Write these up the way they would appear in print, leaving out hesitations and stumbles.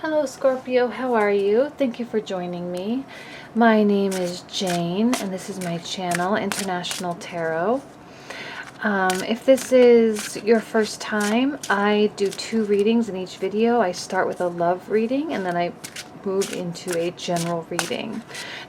Hello Scorpio, how are you? Thank you for joining me. My name is Jane and this is my channel, International Tarot. If this is your first time, I do 2 readings in each video. I start with a love reading and then I move into a general reading.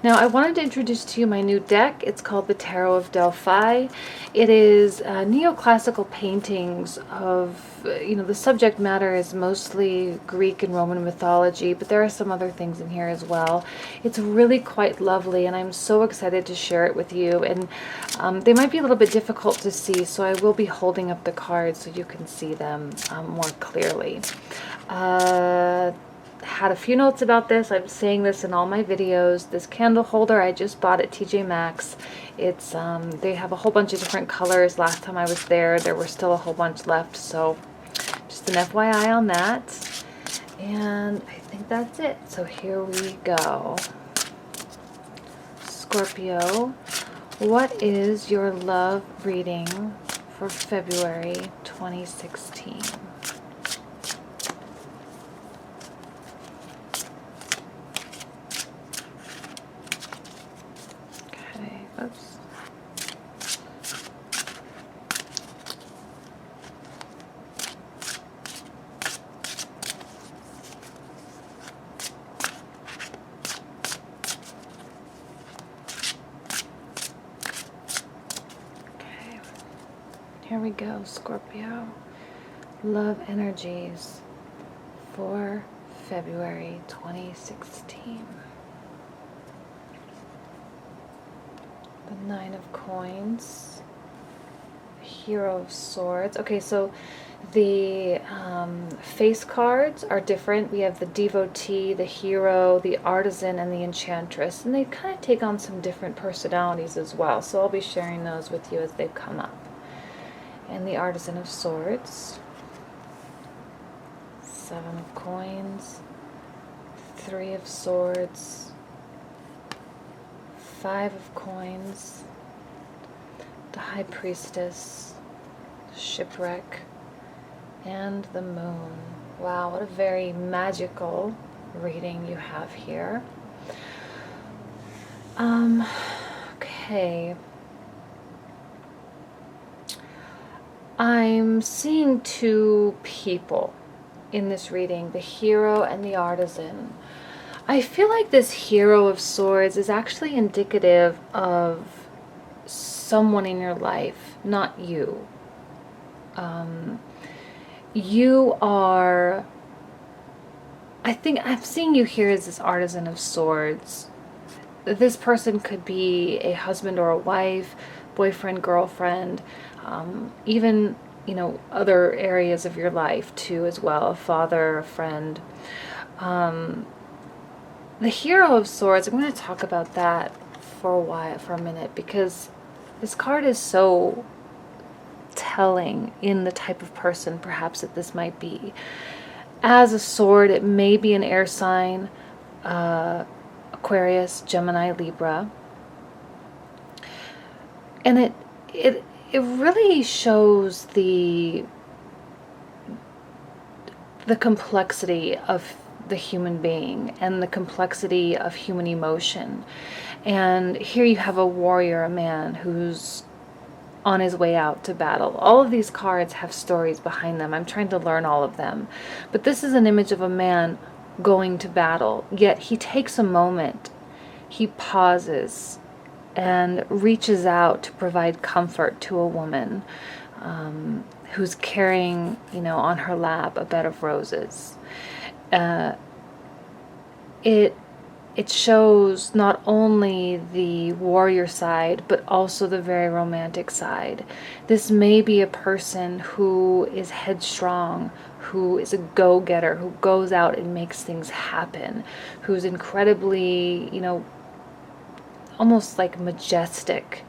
Now I wanted to introduce to you my new deck. It's called the Tarot of Delphi. It is neoclassical paintings of, the subject matter is mostly Greek and Roman mythology, but there are some other things in here as well. It's really quite lovely and I'm so excited to share it with you. And they might be a little bit difficult to see, so I will be holding up the cards so you can see them more clearly. Had a few notes about this. I'm saying this in all my videos. This candle holder I just bought at TJ Maxx. It's they have a whole bunch of different colors. Last time I was there were still a whole bunch left, so just an FYI on that. And I think that's it. So here we go. Scorpio, what is your love reading for February 2016? Oops. Okay. Here we go, Scorpio. Love energies for February 2016. The 9 of Coins, Hero of Swords. Okay, so the face cards are different. We have the Devotee, the Hero, the Artisan, and the Enchantress, and they kind of take on some different personalities as well, so I'll be sharing those with you as they come up. And the Artisan of Swords, 7 of Coins, 3 of Swords, 5 of Coins, the High Priestess, Shipwreck, and the Moon. Wow, what a very magical reading you have here. Okay. I'm seeing 2 people in this reading, the Hero and the Artisan. I feel like this Hero of Swords is actually indicative of someone in your life, not you. You are, I think I'm seeing you here as this Artisan of Swords. This person could be a husband or a wife, boyfriend, girlfriend, even, other areas of your life too as well, a father, a friend. The Hero of Swords, I'm going to talk about that for a minute, because this card is so telling in the type of person perhaps that this might be. As a sword, it may be an air sign, Aquarius, Gemini, Libra. And it really shows the complexity of the human being and the complexity of human emotion. And here you have a warrior, a man who's on his way out to battle. All of these cards have stories behind them. I'm trying to learn all of them. But this is an image of a man going to battle, yet he takes a moment. He pauses and reaches out to provide comfort to a woman who's carrying, on her lap a bed of roses. It shows not only the warrior side, but also the very romantic side. This may be a person who is headstrong, who is a go-getter, who goes out and makes things happen, who's incredibly, almost like majestic,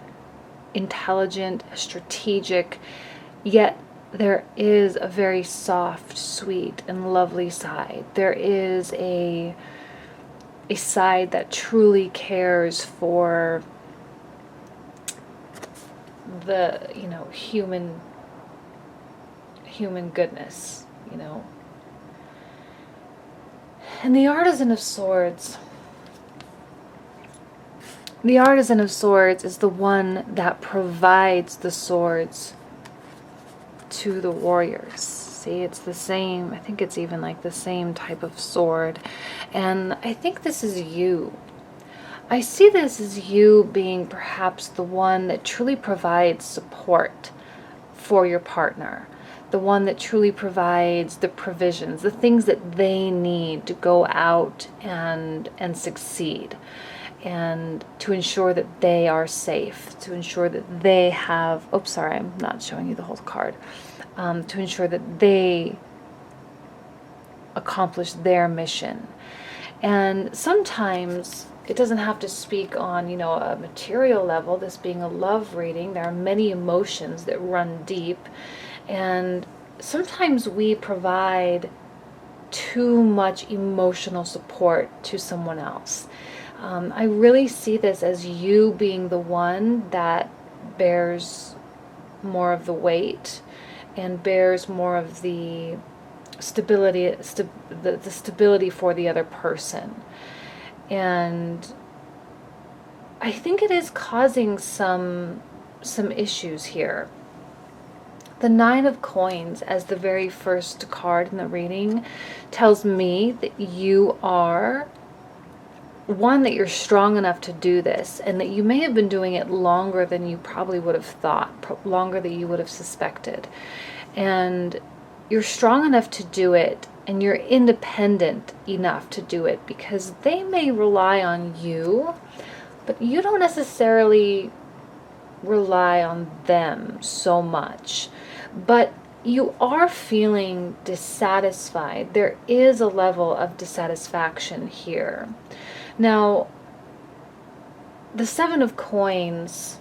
intelligent, strategic, yet there is a very soft, sweet, and lovely side. There is a side that truly cares for the, human goodness, And the Artisan of Swords. The Artisan of Swords is the one that provides the swords to the warriors. See, it's the same. I think it's even like the same type of sword. And I think this is you. I see this as you being perhaps the one that truly provides support for your partner. The one that truly provides the provisions, the things that they need to go out and succeed. And to ensure that they are safe, to ensure that they have, oops, sorry, I'm not showing you the whole card, to ensure that they accomplish their mission. And sometimes it doesn't have to speak on, you know, a material level, this being a love reading. There are many emotions that run deep, and sometimes we provide too much emotional support to someone else. I really see this as you being the one that bears more of the weight and bears more of the stability, the stability for the other person. And I think it is causing some issues here. The Nine of Coins, as the very first card in the reading, tells me that you are one, that you're strong enough to do this, and that you may have been doing it longer than you probably would have thought, longer than you would have suspected. And you're strong enough to do it, and you're independent enough to do it, because they may rely on you, but you don't necessarily rely on them so much. But you are feeling dissatisfied. There is a level of dissatisfaction here. Now, the Seven of Coins,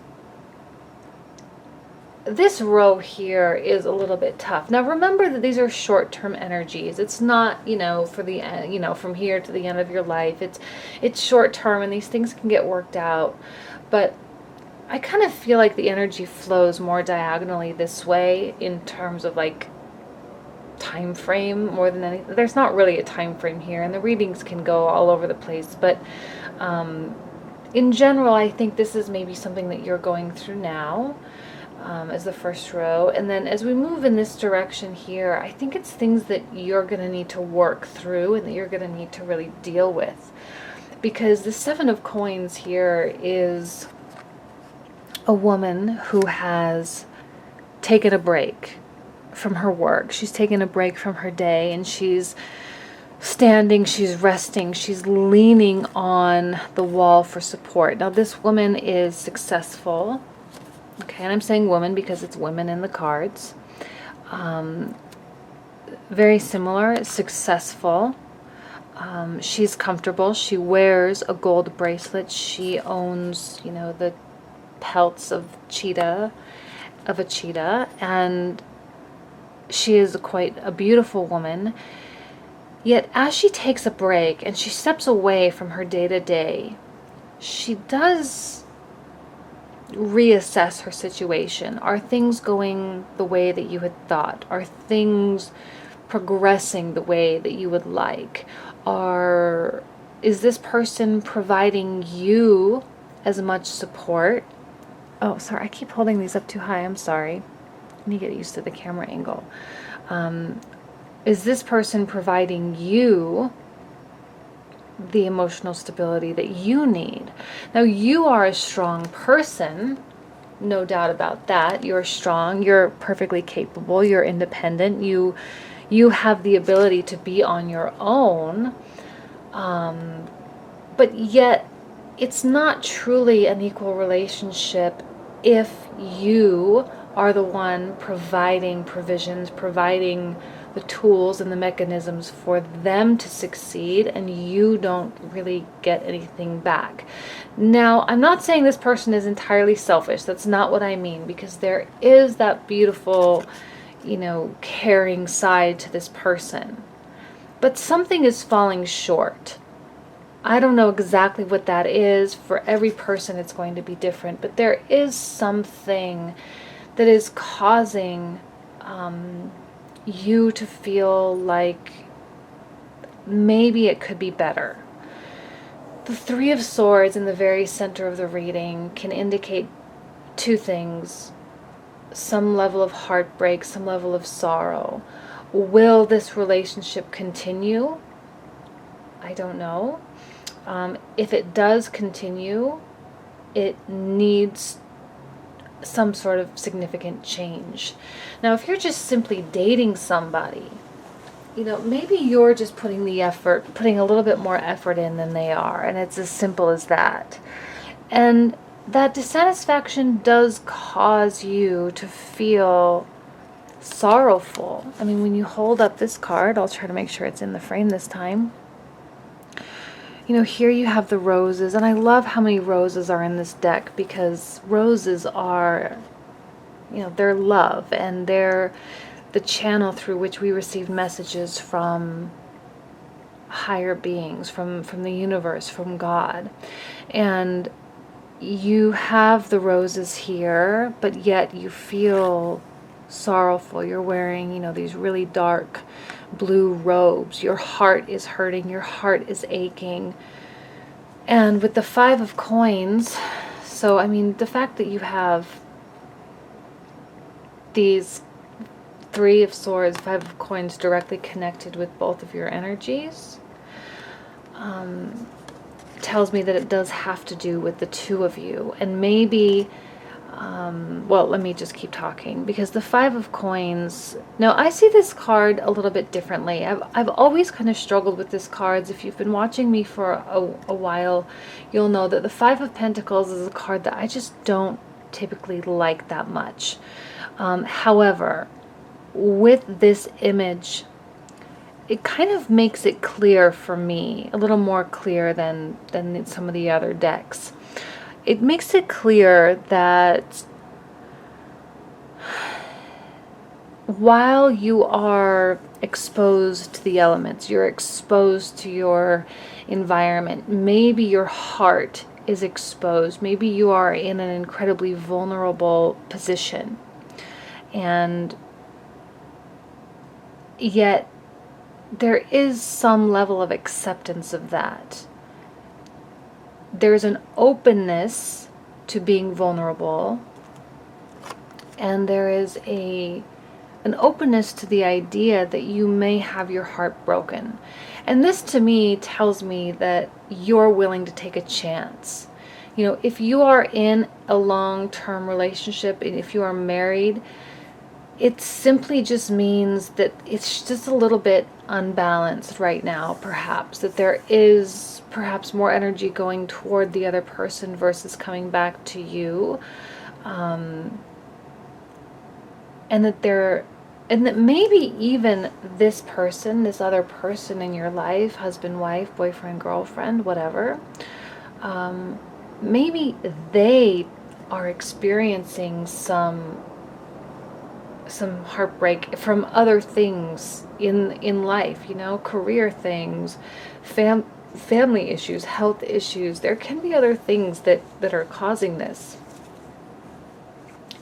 this row here is a little bit tough. Now, remember that these are short-term energies. It's not, you know, for the, you know, from here to the end of your life. It's short-term, and these things can get worked out. But I kind of feel like the energy flows more diagonally this way in terms of like time frame more than anything. There's not really a time frame here, and the readings can go all over the place, but in general, I think this is maybe something that you're going through now, as the first row. And then as we move in this direction here, I think it's things that you're going to need to work through and that you're going to need to really deal with, because the Seven of Coins here is a woman who has taken a break from her work. She's taken a break from her day, and she's standing, she's resting, she's leaning on the wall for support. Now, this woman is successful. Okay, and I'm saying woman because it's women in the cards. Very similar, successful. She's comfortable. She wears a gold bracelet. She owns, you know, the pelts of a cheetah, and she is quite a beautiful woman. Yet as she takes a break and she steps away from her day-to-day, she does reassess her situation. Are things going the way that you had thought? Are things progressing the way that you would like? Is this person providing you as much support? Oh, sorry, I keep holding these up too high. I'm sorry. I need to get used to the camera angle. Is this person providing you the emotional stability that you need? Now, you are a strong person, no doubt about that. You're strong, you're perfectly capable, you're independent, you have the ability to be on your own, but yet it's not truly an equal relationship if you are the one providing provisions, providing the tools and the mechanisms for them to succeed, and you don't really get anything back. Now, I'm not saying this person is entirely selfish. That's not what I mean, because there is that beautiful, you know, caring side to this person. But something is falling short. I don't know exactly what that is. For every person, it's going to be different, but there is something that is causing you to feel like maybe it could be better. The Three of Swords in the very center of the reading can indicate two things: some level of heartbreak, some level of sorrow. Will this relationship continue? I don't know. If it does continue, it needs some sort of significant change. Now, if you're just simply dating somebody, maybe you're just putting a little bit more effort in than they are, and it's as simple as that. And that dissatisfaction does cause you to feel sorrowful. I mean, when you hold up this card, I'll try to make sure it's in the frame this time. Here you have the roses, and I love how many roses are in this deck, because roses are, they're love, and they're the channel through which we receive messages from higher beings, from the universe, from God. And you have the roses here, but yet you feel sorrowful. You're wearing, these really dark blue robes. Your heart is hurting. Your heart is aching. And with the Five of Coins, so, I mean, the fact that you have these Three of Swords, Five of Coins directly connected with both of your energies, tells me that it does have to do with the two of you. And maybe, well, let me just keep talking, because the Five of Coins, now I see this card a little bit differently. I've always kind of struggled with this card. If you've been watching me for a while, you'll know that the Five of Pentacles is a card that I just don't typically like that much. However, with this image, it kind of makes it clear for me, a little more clear than some of the other decks. It makes it clear that while you are exposed to the elements, you're exposed to your environment, maybe your heart is exposed, maybe you are in an incredibly vulnerable position, and yet there is some level of acceptance of that. There's an openness to being vulnerable, and there is an openness to the idea that you may have your heart broken. And this to me tells me that you're willing to take a chance. If you are in a long-term relationship, and if you are married, it simply just means that it's just a little bit unbalanced right now, perhaps. That there is perhaps more energy going toward the other person versus coming back to you. And that maybe even this person, this other person in your life, husband, wife, boyfriend, girlfriend, whatever, maybe they are experiencing some heartbreak from other things in life, career things, family issues, health issues. There can be other things that are causing this.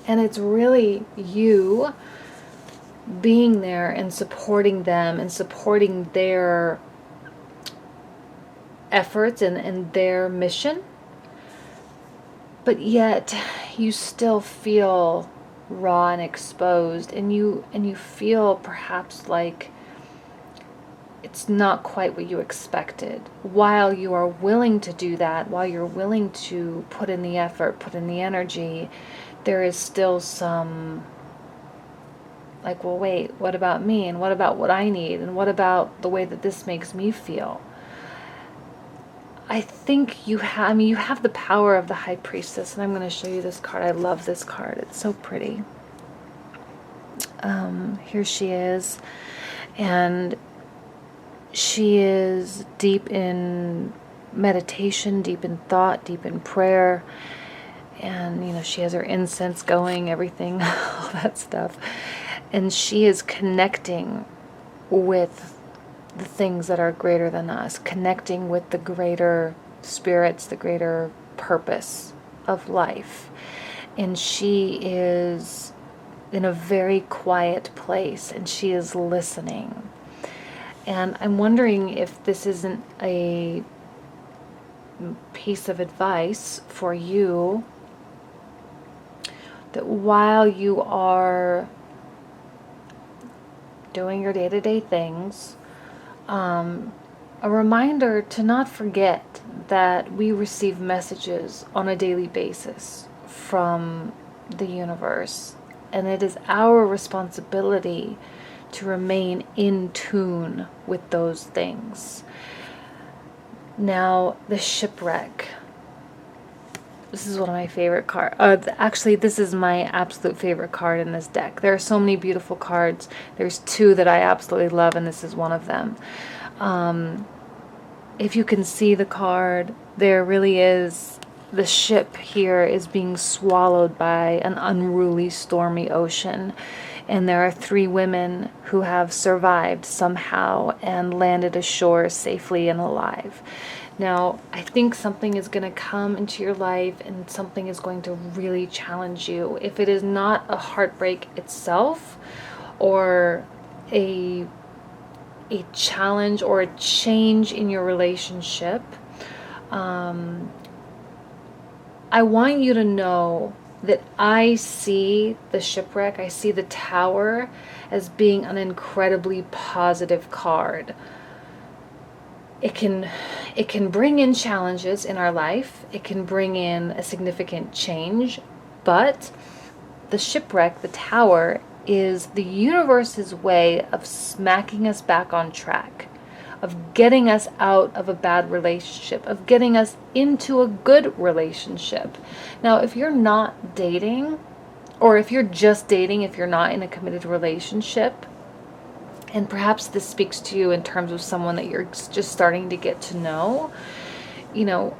And it's really you being there and supporting them and supporting their efforts and their mission. But yet you still feel raw and exposed, and you feel perhaps like it's not quite what you expected. While you are willing to do that, while you're willing to put in the effort, put in the energy, there is still some like, well, wait, what about me? And what about what I need? And what about the way that this makes me feel? I think you have the power of the High Priestess, and I'm going to show you this card. I love this card. It's so pretty. Here she is, and she is deep in meditation, deep in thought, deep in prayer, and she has her incense going, everything, all that stuff, and she is connecting with the things that are greater than us, connecting with the greater spirits, the greater purpose of life. And she is in a very quiet place, and she is listening. And I'm wondering if this isn't a piece of advice for you, that while you are doing your day-to-day things, a reminder to not forget that we receive messages on a daily basis from the universe, and it is our responsibility to remain in tune with those things. Now, the shipwreck. This is one of my favorite cards. Actually, this is my absolute favorite card in this deck. There are so many beautiful cards. There's two that I absolutely love, and this is one of them. If you can see the card, there really is, the ship here is being swallowed by an unruly, stormy ocean. And there are three women who have survived somehow and landed ashore safely and alive. Now, I think something is going to come into your life and something is going to really challenge you. If it is not a heartbreak itself, or a challenge or a change in your relationship, I want you to know that I see the shipwreck, I see the tower as being an incredibly positive card. It can bring in challenges in our life. It can bring in a significant change, but the shipwreck, the tower, is the universe's way of smacking us back on track, of getting us out of a bad relationship, of getting us into a good relationship. Now, if you're not dating, or if you're just dating, if you're not in a committed relationship, and perhaps this speaks to you in terms of someone that you're just starting to get to know, you know,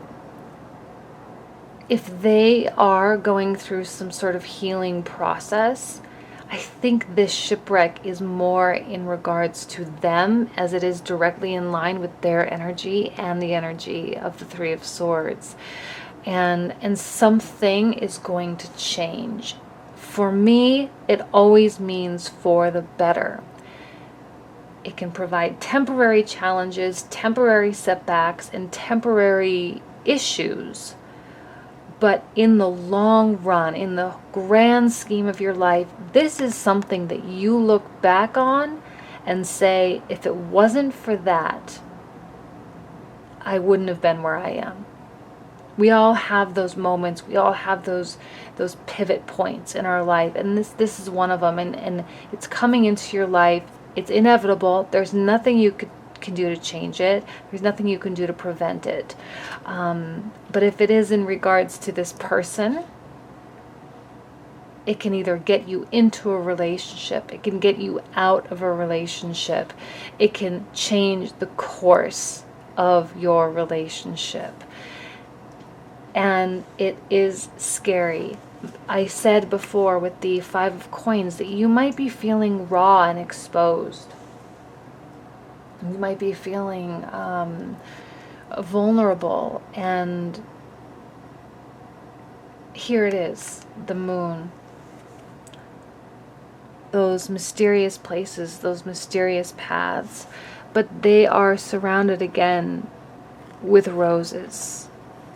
if they are going through some sort of healing process, I think this shipwreck is more in regards to them, as it is directly in line with their energy and the energy of the Three of Swords. And something is going to change. For me, it always means for the better. It can provide temporary challenges, temporary setbacks, and temporary issues. But in the long run, in the grand scheme of your life, this is something that you look back on and say, if it wasn't for that, I wouldn't have been where I am. We all have those moments. We all have those pivot points in our life. And this is one of them. And it's coming into your life. It's inevitable. There's nothing you can do to change it. There's nothing you can do to prevent it. But if it is in regards to this person, it can either get you into a relationship, it can get you out of a relationship, it can change the course of your relationship. And it is scary. I said before with the Five of Coins that you might be feeling raw and exposed. You might be feeling vulnerable, and here it is, the moon. Those mysterious places, those mysterious paths, but they are surrounded again with roses.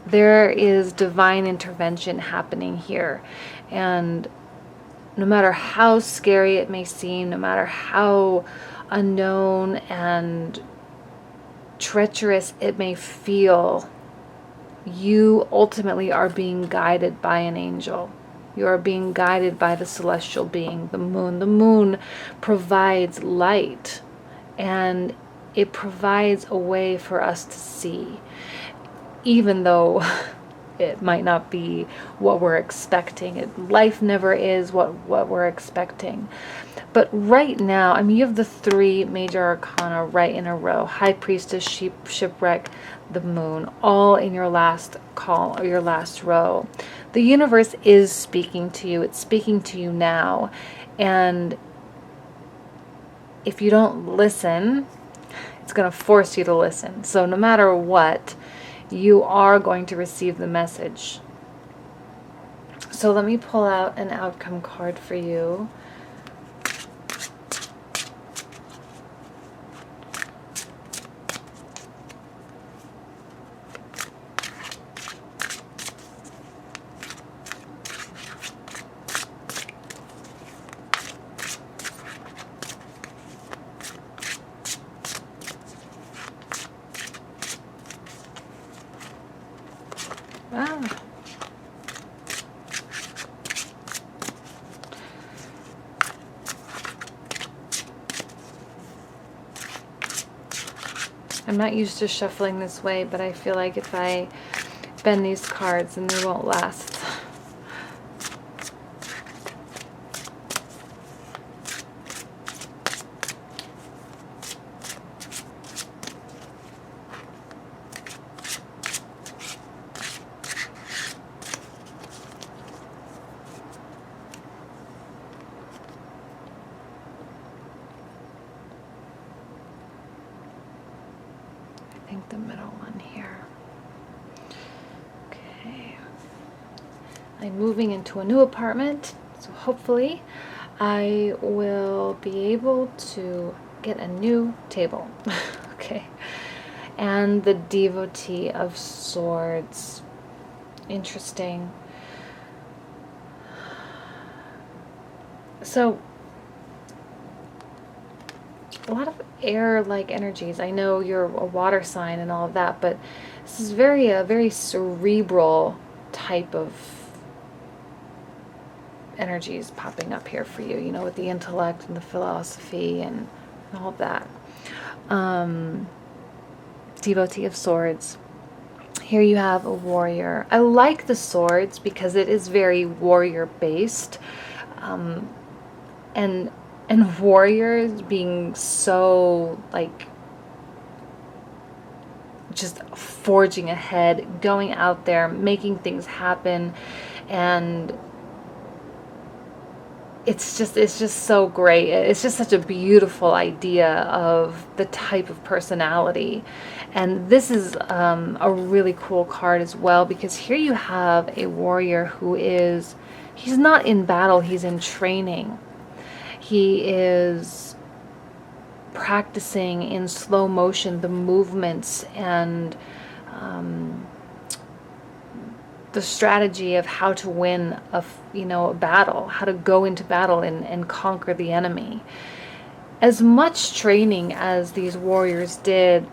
There is divine intervention happening here, and no matter how scary it may seem, no matter how unknown and treacherous it may feel, you ultimately are being guided by an angel. You are being guided by the celestial being, the moon. The moon provides light, and it provides a way for us to see, even though it might not be what we're expecting. Life never is what we're expecting. But right now, I mean, you have the three major arcana right in a row: High Priestess, Shipwreck, the moon, all in your last call, or your last row. The universe is speaking to you. It's speaking to you now. And if you don't listen, it's going to force you to listen. So no matter what, you are going to receive the message. So let me pull out an outcome card for you. Ah. I'm not used to shuffling this way, but I feel like if I bend these cards, then they won't last. I think the middle one here. Okay. I'm moving into a new apartment, so hopefully I will be able to get a new table. Okay. And the Devotee of Swords. Interesting. So, a lot of air-like energies. I know you're a water sign and all of that, but this is a very cerebral type of energies popping up here for you, you know, with the intellect and the philosophy and all of that. Devotee of Swords. Here you have a warrior. I like the swords because it is very warrior based. And warriors being so like just forging ahead, going out there, making things happen, and it's just so great. It's just such a beautiful idea of the type of personality. And this is a really cool card as well, because here you have a warrior who he's not in battle, he's in training. He is practicing in slow motion the movements and the strategy of how to win a battle, how to go into battle and conquer the enemy. As much training as these warriors did,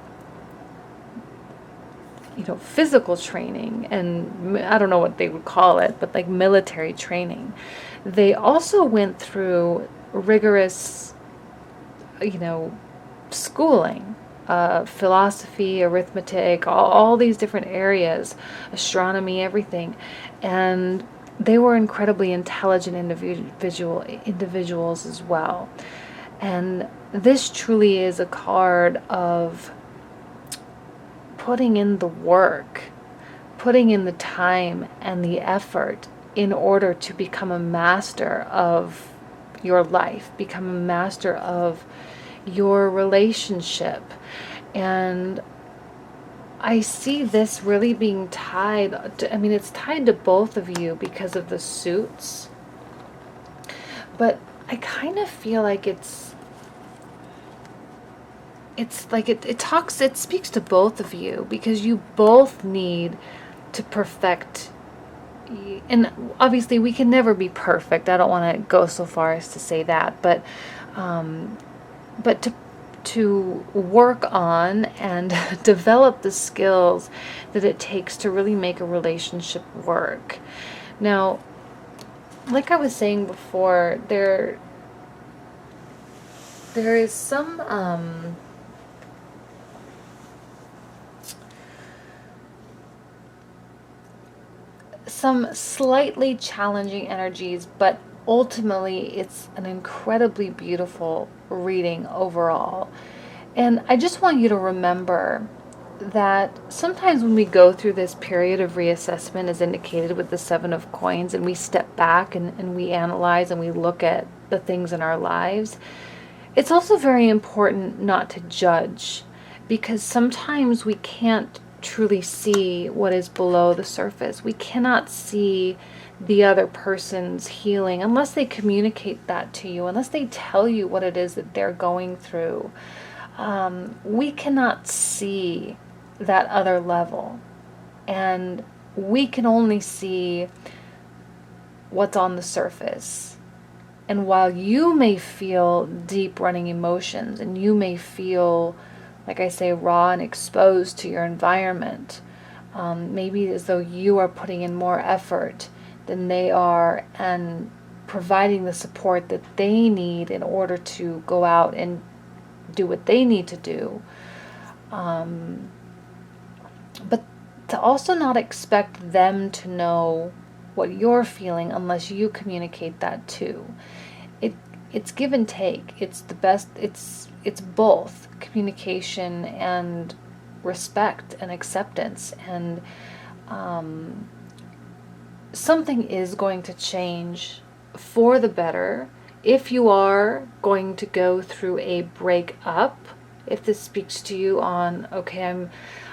physical training, and I don't know what they would call it, but like military training, they also went through rigorous, schooling, philosophy, arithmetic, all these different areas, astronomy, everything. And they were incredibly intelligent individuals as well. And this truly is a card of putting in the work, putting in the time and the effort in order to become a master of your life, become a master of your relationship. And I see this really being tied to, it's tied to both of you because of the suits, but I kind of feel like it speaks to both of you, because you both need to perfect. And obviously we can never be perfect. I don't want to go so far as to say that, but to work on and develop the skills that it takes to really make a relationship work. Now, like I was saying before, there is some slightly challenging energies, but ultimately it's an incredibly beautiful reading overall. And I just want you to remember that sometimes when we go through this period of reassessment, as indicated with the Seven of Coins, and we step back and we analyze and we look at the things in our lives, it's also very important not to judge, because sometimes we can't truly see what is below the surface. We cannot see the other person's healing unless they communicate that to you, unless they tell you what it is that they're going through. We cannot see that other level, and we can only see what's on the surface. And while you may feel deep running emotions, and you may feel, like I say, raw and exposed to your environment, Maybe as though you are putting in more effort than they are and providing the support that they need in order to go out and do what they need to do. But to also not expect them to know what you're feeling unless you communicate that too. It's give and take. It's the best. It's both communication and respect and acceptance. And something is going to change for the better if you are going to go through a breakup. If this speaks to you on, okay,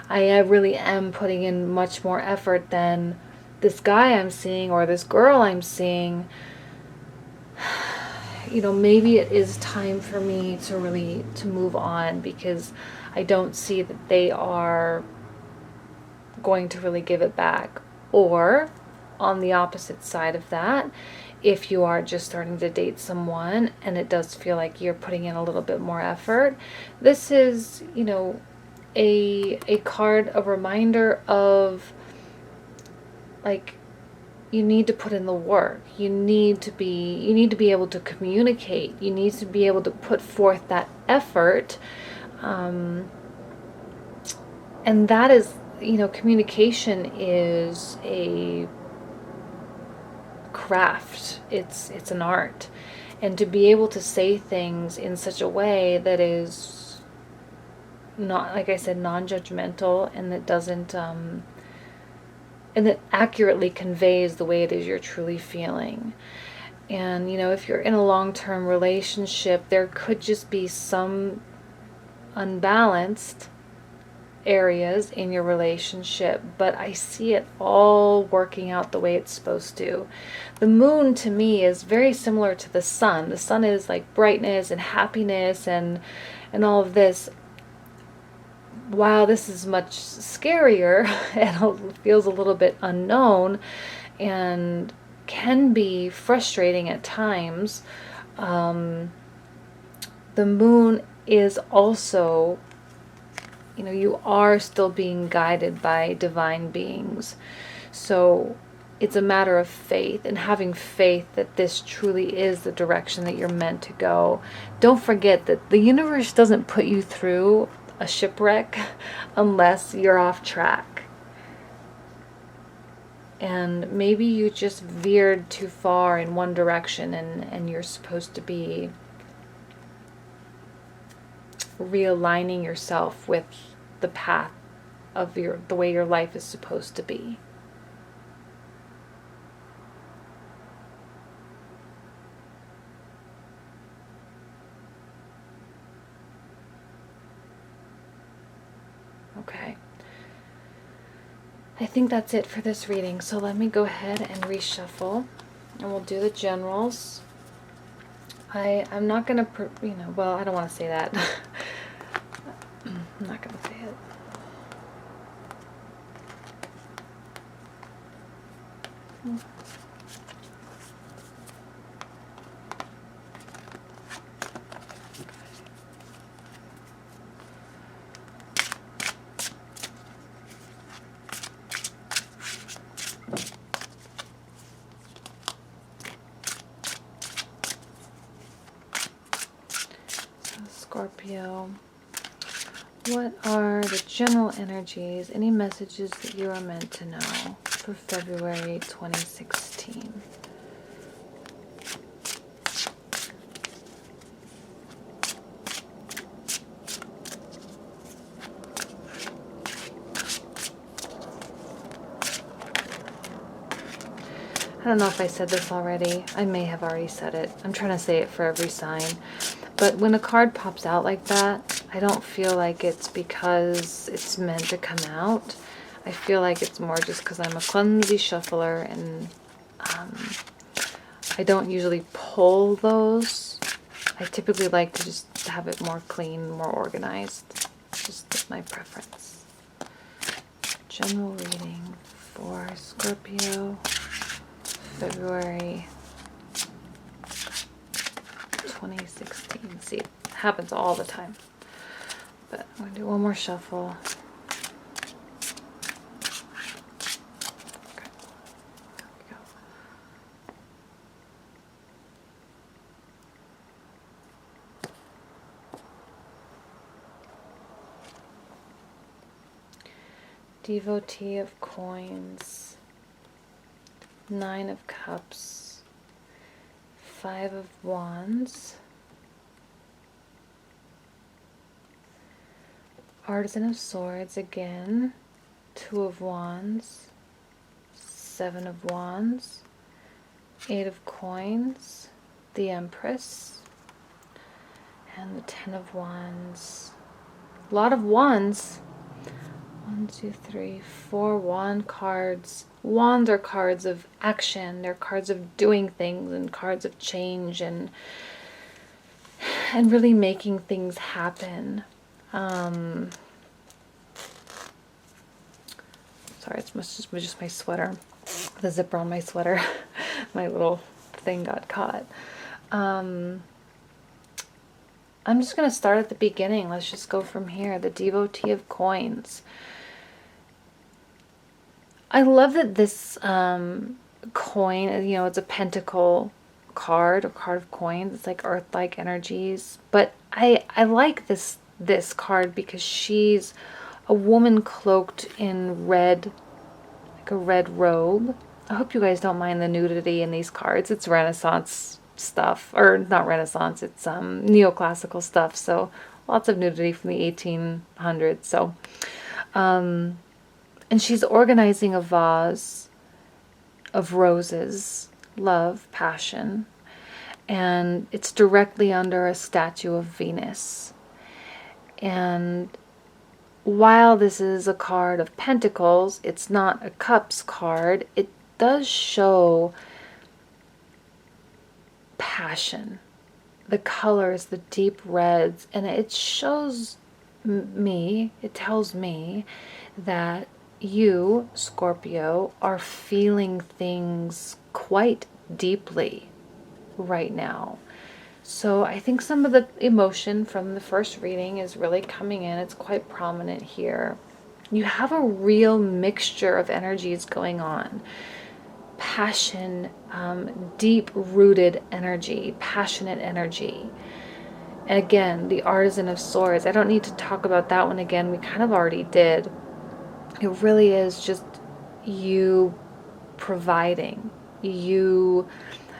I really am putting in much more effort than this guy I'm seeing or this girl I'm seeing, maybe it is time for me to move on, because I don't see that they are going to really give it back. Or on the opposite side of that, if you are just starting to date someone and it does feel like you're putting in a little bit more effort, this is, a card, a reminder of, like, you need to put in the work. You need to be able to communicate. You need to be able to put forth that effort. And that is, communication is a craft. It's an art. And to be able to say things in such a way that is not, like I said, non-judgmental, and that doesn't and that accurately conveys the way it is you're truly feeling. And if you're in a long-term relationship, there could just be some unbalanced areas in your relationship, but I see it all working out the way it's supposed to. The moon to me is very similar to the sun. The sun is like brightness and happiness and all of this. While this is much scarier and feels a little bit unknown and can be frustrating at times, the moon is also, you are still being guided by divine beings. So it's a matter of faith and having faith that this truly is the direction that you're meant to go. Don't forget that the universe doesn't put you through a shipwreck unless you're off track. And maybe you just veered too far in one direction, and you're supposed to be realigning yourself with the path of the way your life is supposed to be. Okay. I think that's it for this reading. So let me go ahead and reshuffle, and we'll do the generals. I'm not going to, well, I don't want to say that. I'm not going to say it. Scorpio, what are the general energies, any messages that you are meant to know for February 2016? I don't know if I said this already. I may have already said it. I'm trying to say it for every sign. But when a card pops out like that, I don't feel like it's because it's meant to come out. I feel like it's more just because I'm a clumsy shuffler, and I don't usually pull those. I typically like to just have it more clean, more organized. Just my preference. General reading for Scorpio, February 2016. See, it happens all the time. But I'm going to do one more shuffle. Devotee of Coins, Nine of Cups, Five of Wands, Artisan of Swords again, Two of Wands, Seven of Wands, Eight of Coins, the Empress, and the Ten of Wands. A lot of wands. 1, 2, 3, 4 wand cards. Wands are cards of action. They're cards of doing things and cards of change and really making things happen. Sorry, it's just my sweater. The zipper on my sweater. My little thing got caught. I'm just going to start at the beginning. Let's just go from here. The Devotee of Coins. I love that this coin, you know, it's a pentacle card or card of coins. It's like earth-like energies. But I like this card because she's a woman cloaked in red, like a red robe. I hope you guys don't mind the nudity in these cards. It's Renaissance stuff, or not Renaissance, it's neoclassical stuff, so lots of nudity from the 1800s. So and she's organizing a vase of roses, love, passion, and it's directly under a statue of Venus. And while this is a card of pentacles, it's not a cups card. It does show passion, the colors, the deep reds, and it shows me, it tells me that you, Scorpio, are feeling things quite deeply right now. So I think some of the emotion from the first reading is really coming in. It's quite prominent here. You have a real mixture of energies going on. Passion, deep-rooted energy, passionate energy. And again, the Artisan of Swords. I don't need to talk about that one again. We kind of already did. It really is just you providing, you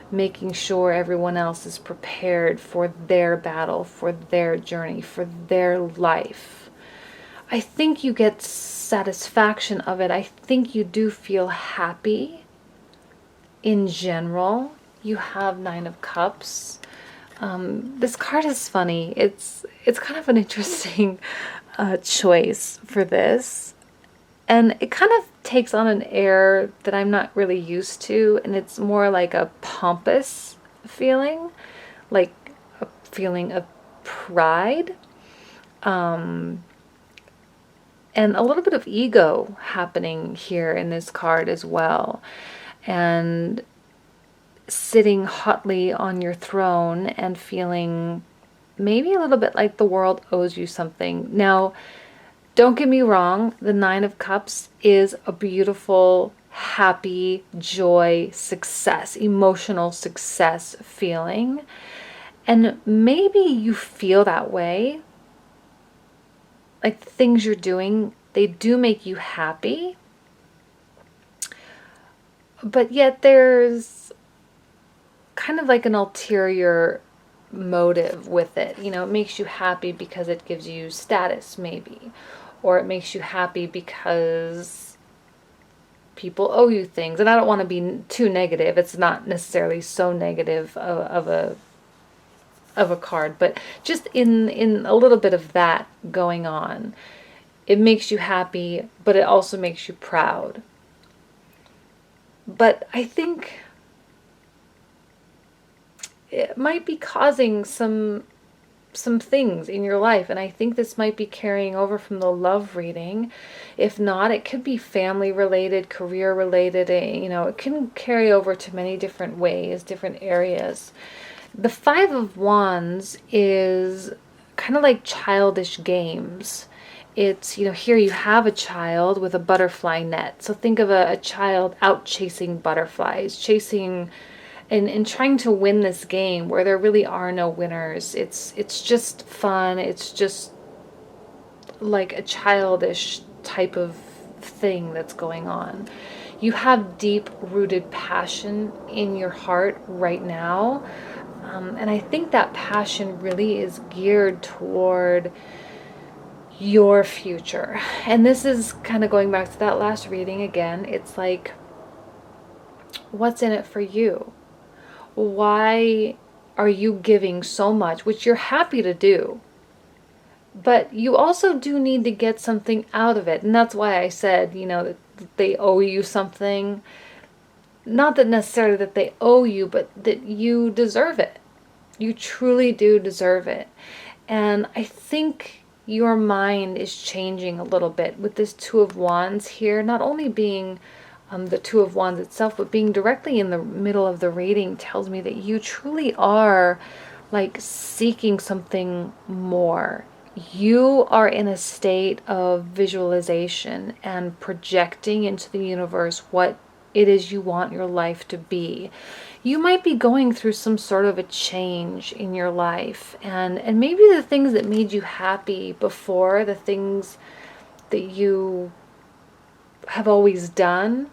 making sure everyone else is prepared for their battle, for their journey, for their life. I think you get satisfaction of it. I think you do feel happy in general. You have Nine of Cups. This card is funny. It's kind of an interesting choice for this. And it kind of takes on an air that I'm not really used to, and it's more like a pompous feeling, like a feeling of pride, and a little bit of ego happening here in this card as well. And sitting hotly on your throne and feeling maybe a little bit like the world owes you something. Now, don't get me wrong, the Nine of Cups is a beautiful, happy, joy, success, emotional success feeling. And maybe you feel that way. Like the things you're doing, they do make you happy. But yet there's kind of like an ulterior motive with it. You know, it makes you happy because it gives you status, maybe. Or it makes you happy because people owe you things. And I don't want to be too negative. It's not necessarily so negative of a card, but just in a little bit of that going on. It makes you happy, but it also makes you proud. But I think it might be causing some things in your life, and I think this might be carrying over from the love reading. If not, it could be family related, career related, you know, it can carry over to many different ways, different areas. The Five of Wands is kind of like childish games. It's, you know, here you have a child with a butterfly net. So think of a child out chasing butterflies, chasing and trying to win this game where there really are no winners. It's just fun. It's just like a childish type of thing that's going on. You have deep-rooted passion in your heart right now. And I think that passion really is geared toward your future. And this is kind of going back to that last reading again. It's like, what's in it for you? Why are you giving so much, which you're happy to do? But you also do need to get something out of it. And that's why I said, that they owe you something. Not that necessarily that they owe you, but that you deserve it. You truly do deserve it. And I think your mind is changing a little bit with this Two of Wands here, not only being the Two of Wands itself, but being directly in the middle of the reading tells me that you truly are like seeking something more. You are in a state of visualization and projecting into the universe what it is you want your life to be. You might be going through some sort of a change in your life, and maybe the things that made you happy before, the things that you have always done,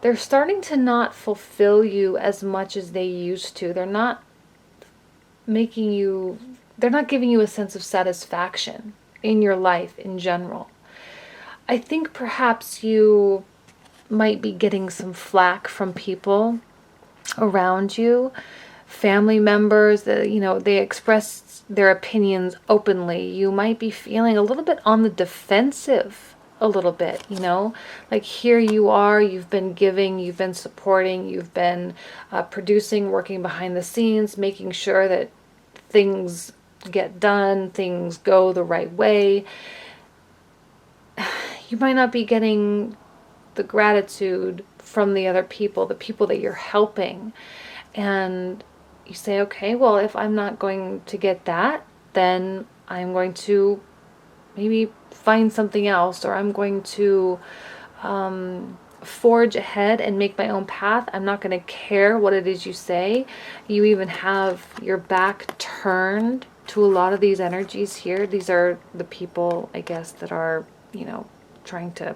they're starting to not fulfill you as much as they used to. They're not giving you a sense of satisfaction in your life in general. I think perhaps you might be getting some flack from people around you, family members that, they express their opinions openly. You might be feeling a little bit on the defensive a little bit, like here you are, you've been giving, you've been supporting, you've been producing, working behind the scenes, making sure that things get done, things go the right way. You might not be getting the gratitude from the other people, the people that you're helping. And you say, okay, well, if I'm not going to get that, then I'm going to maybe find something else, or I'm going to forge ahead and make my own path. I'm not going to care what it is you say. You even have your back turned to a lot of these energies here. These are the people, I guess, that are, trying to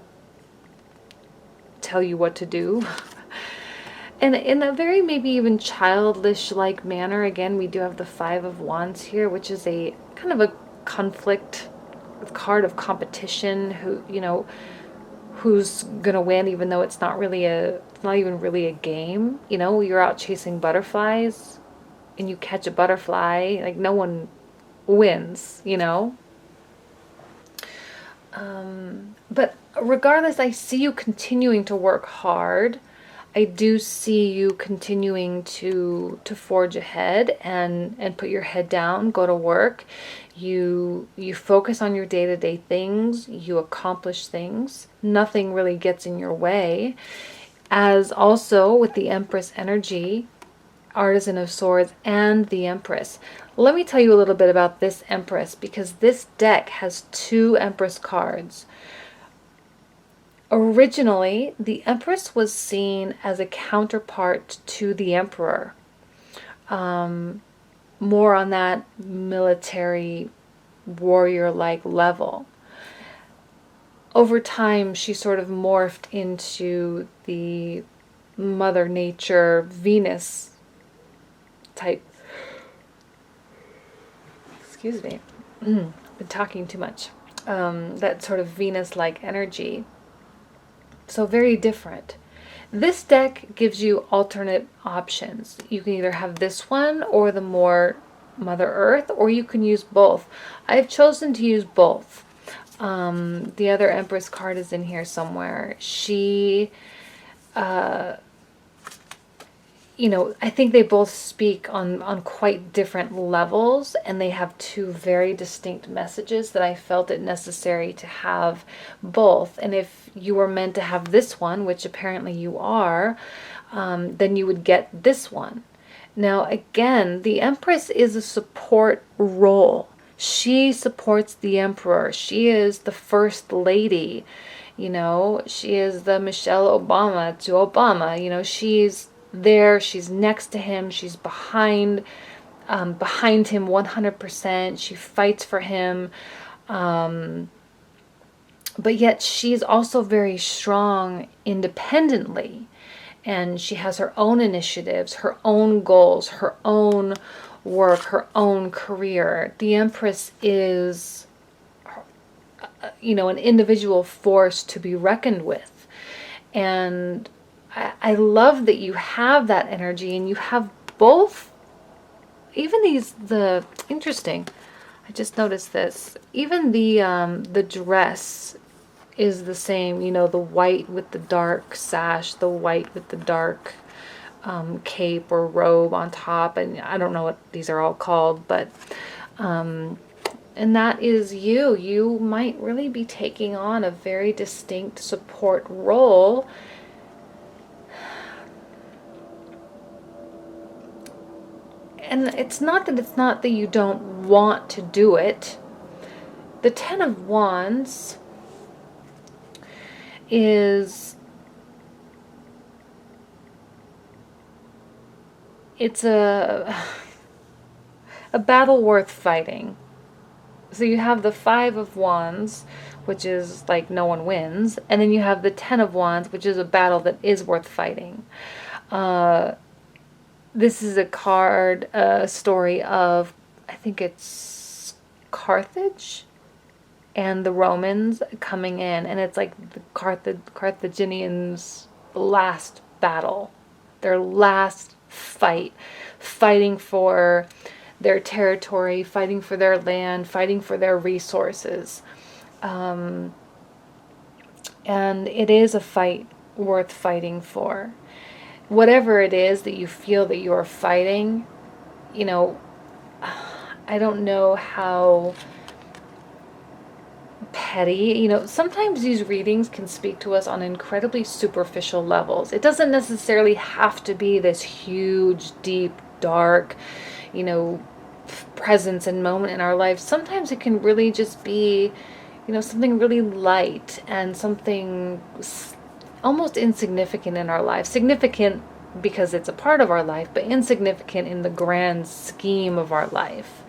tell you what to do. And in a very maybe even childish-like manner, again, we do have the Five of Wands here, which is a kind of a conflict card of competition. Who's gonna win, even though it's not even really a game. You're out chasing butterflies and you catch a butterfly, like no one wins. But regardless, I see you continuing to work hard. I do see you continuing to forge ahead and put your head down, go to work. You focus on your day-to-day things, you accomplish things. Nothing really gets in your way. As also with the Empress energy, Artisan of Swords, and the Empress. Let me tell you a little bit about this Empress, because this deck has two Empress cards. Originally, the Empress was seen as a counterpart to the Emperor. More on that military warrior-like level. Over time, she sort of morphed into the Mother Nature, Venus type. Excuse me. Been talking too much. That sort of Venus-like energy. So very different. This deck gives you alternate options. You can either have this one or the more Mother Earth, or you can use both. I've chosen to use both. The other Empress card is in here somewhere. She, I think they both speak on quite different levels, and they have two very distinct messages that I felt it necessary to have both. And if you were meant to have this one, which apparently you are, then you would get this one. Now, again, the Empress is a support role. She supports the Emperor. She is the First Lady. She is the Michelle Obama to Obama. She's there, she's next to him, she's behind him 100%. She fights for him. but yet she's also very strong independently. And she has her own initiatives, her own goals, her own work, her own career. The Empress is, an individual force to be reckoned with. And I love that you have that energy, and you have both. Even interesting. I just noticed this. Even the dress is the same. The white with the dark sash, the white with the dark cape or robe on top, and I don't know what these are all called, but and that is you. You might really be taking on a very distinct support role. And it's not that you don't want to do it. The Ten of Wands is, it's a battle worth fighting. So you have the Five of Wands, which is like no one wins, and then you have the Ten of Wands, which is a battle that is worth fighting. This is a card, a story of, I think it's Carthage and the Romans coming in, and it's like the Carthaginians' last battle, their last fight, fighting for their territory, fighting for their land, fighting for their resources. And it is a fight worth fighting for. Whatever it is that you feel that you're fighting, I don't know how petty, sometimes these readings can speak to us on incredibly superficial levels. It doesn't necessarily have to be this huge, deep, dark, presence and moment in our lives. Sometimes it can really just be, something really light and something almost insignificant in our life. Significant because it's a part of our life, but insignificant in the grand scheme of our life.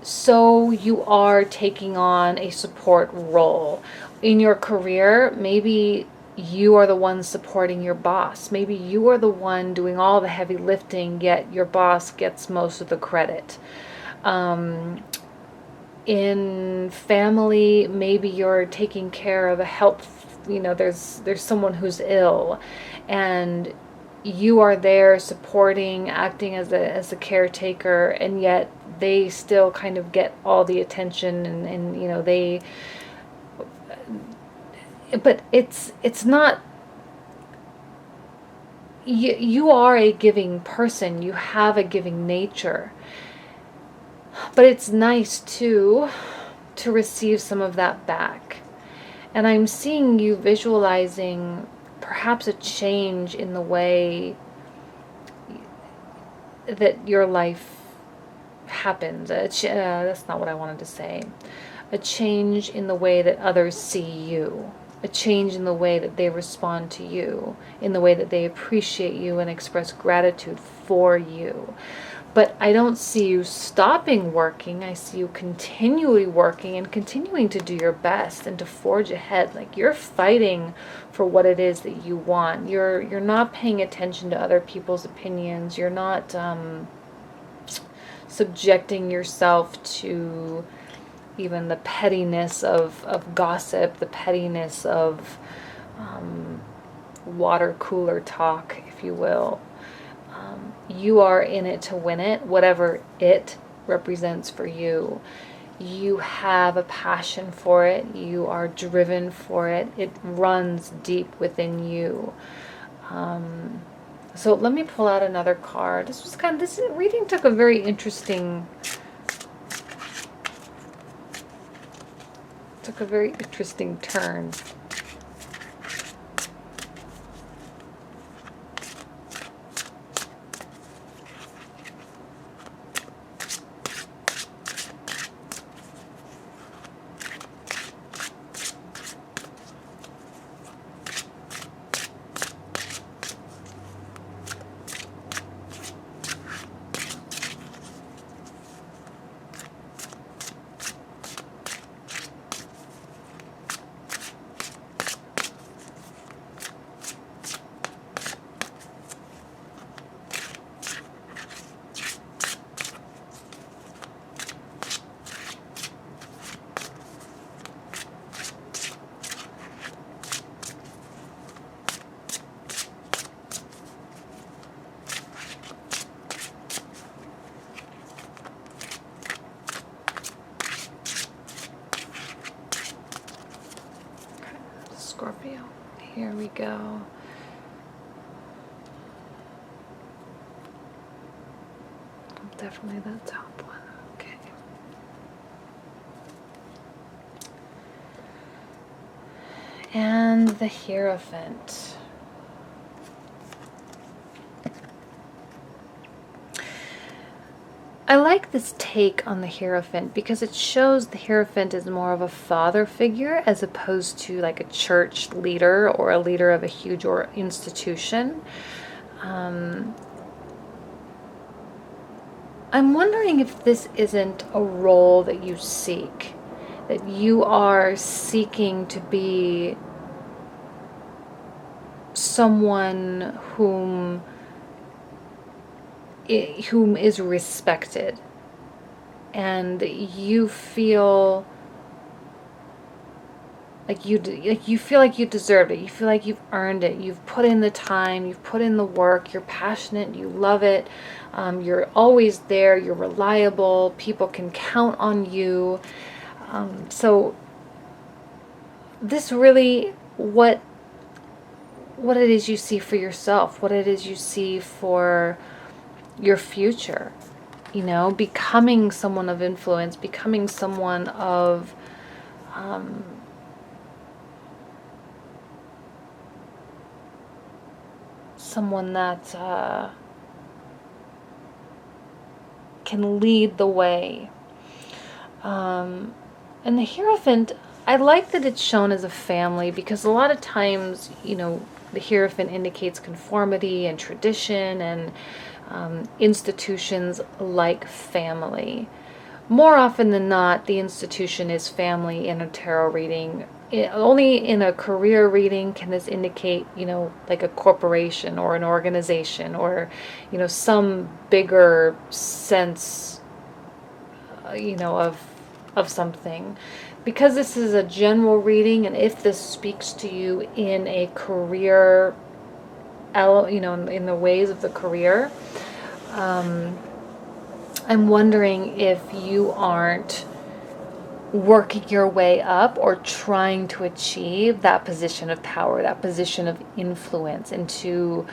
So you are taking on a support role. In your career, maybe you are the one supporting your boss. Maybe you are the one doing all the heavy lifting, yet your boss gets most of the credit. In family, maybe you're taking care of a health, there's someone who's ill, and you are there supporting, acting as a caretaker, and yet they still kind of get all the attention, and they, but it's not, you are a giving person, you have a giving nature, but it's nice to receive some of that back. And I'm seeing you visualizing perhaps a change in the way that your life happens. That's not what I wanted to say. A change in the way that others see you. A change in the way that they respond to you. In the way that they appreciate you and express gratitude for you. But I don't see you stopping working. I see you continually working and continuing to do your best and to forge ahead. Like you're fighting for what it is that you want. You're not paying attention to other people's opinions. You're not subjecting yourself to even the pettiness of gossip, the pettiness of water cooler talk, if you will. You are in it to win it, whatever it represents for you. You have a passion for it. You are driven for it. It runs deep within you. So let me pull out another card. This reading took a very interesting turn. Scorpio. Here we go. Definitely that top one. Okay. And the Hierophant. I like this take on the Hierophant because it shows the Hierophant is more of a father figure as opposed to like a church leader or a leader of a huge institution. I'm wondering if this isn't a role that you seek, that you are seeking to be someone whom is respected, and you feel like you feel like you deserve it. You feel like you've earned it. You've put in the time. You've put in the work. You're passionate. You love it. You're always there. You're reliable. People can count on you. So this really what it is you see for yourself. What it is you see for your future, you know, becoming someone of influence, becoming someone of someone that can lead the way. And the Hierophant, I like that it's shown as a family because a lot of times, you know, the Hierophant indicates conformity and tradition and institutions like family. More often than not, the institution is family in a tarot reading. Only in a career reading can this indicate, you know, like a corporation or an organization or, you know, some bigger sense, you know, of something. Because this is a general reading, and if this speaks to you in a career, you know, in the ways of the career, I'm wondering if you aren't working your way up or trying to achieve that position of power, that position of influence, and to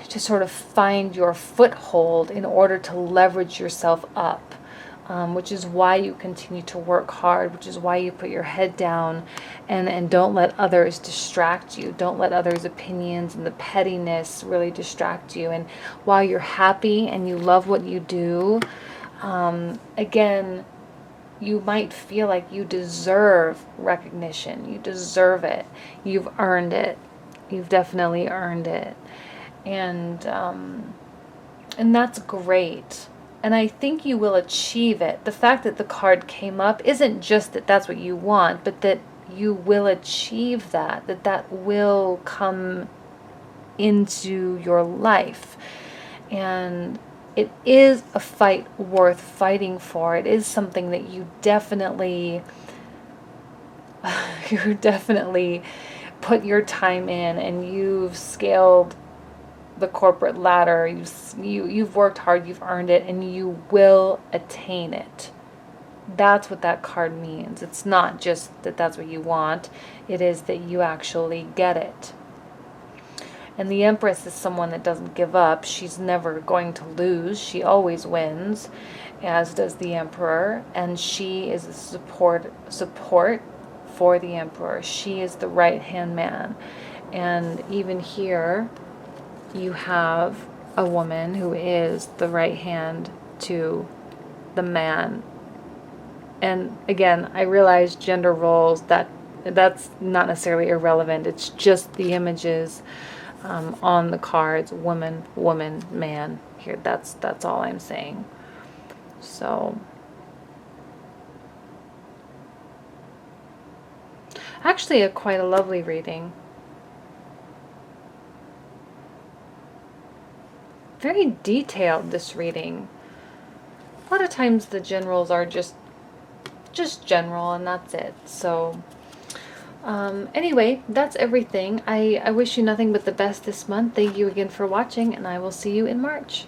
sort of find your foothold in order to leverage yourself up. Which is why you continue to work hard, which is why you put your head down and don't let others distract you. Don't let others' opinions and the pettiness really distract you. And while you're happy and you love what you do, again, you might feel like you deserve recognition. You deserve it. You've earned it. You've definitely earned it. And that's great. And I think you will achieve it. The fact that the card came up isn't just that that's what you want, but that you will achieve that, that will come into your life. And it is a fight worth fighting for. It is something that you definitely put your time in, and you've scaled the corporate ladder. You've worked hard, you've earned it, and you will attain it. That's what that card means. It's not just that that's what you want, it is that you actually get it. And the Empress is someone that doesn't give up. She's never going to lose. She always wins, as does the Emperor, and she is a support for the Emperor. She is the right-hand man. And even here you have a woman who is the right hand to the man. And again, I realize gender roles, that's not necessarily irrelevant. It's just the images on the cards: woman, woman, man. Here, that's all I'm saying. So, actually, quite a lovely reading. Very detailed, this reading. A lot of times the generals are just general, and that's it. So anyway, that's everything. I wish you nothing but the best this month. Thank you again for watching, and I will see you in March.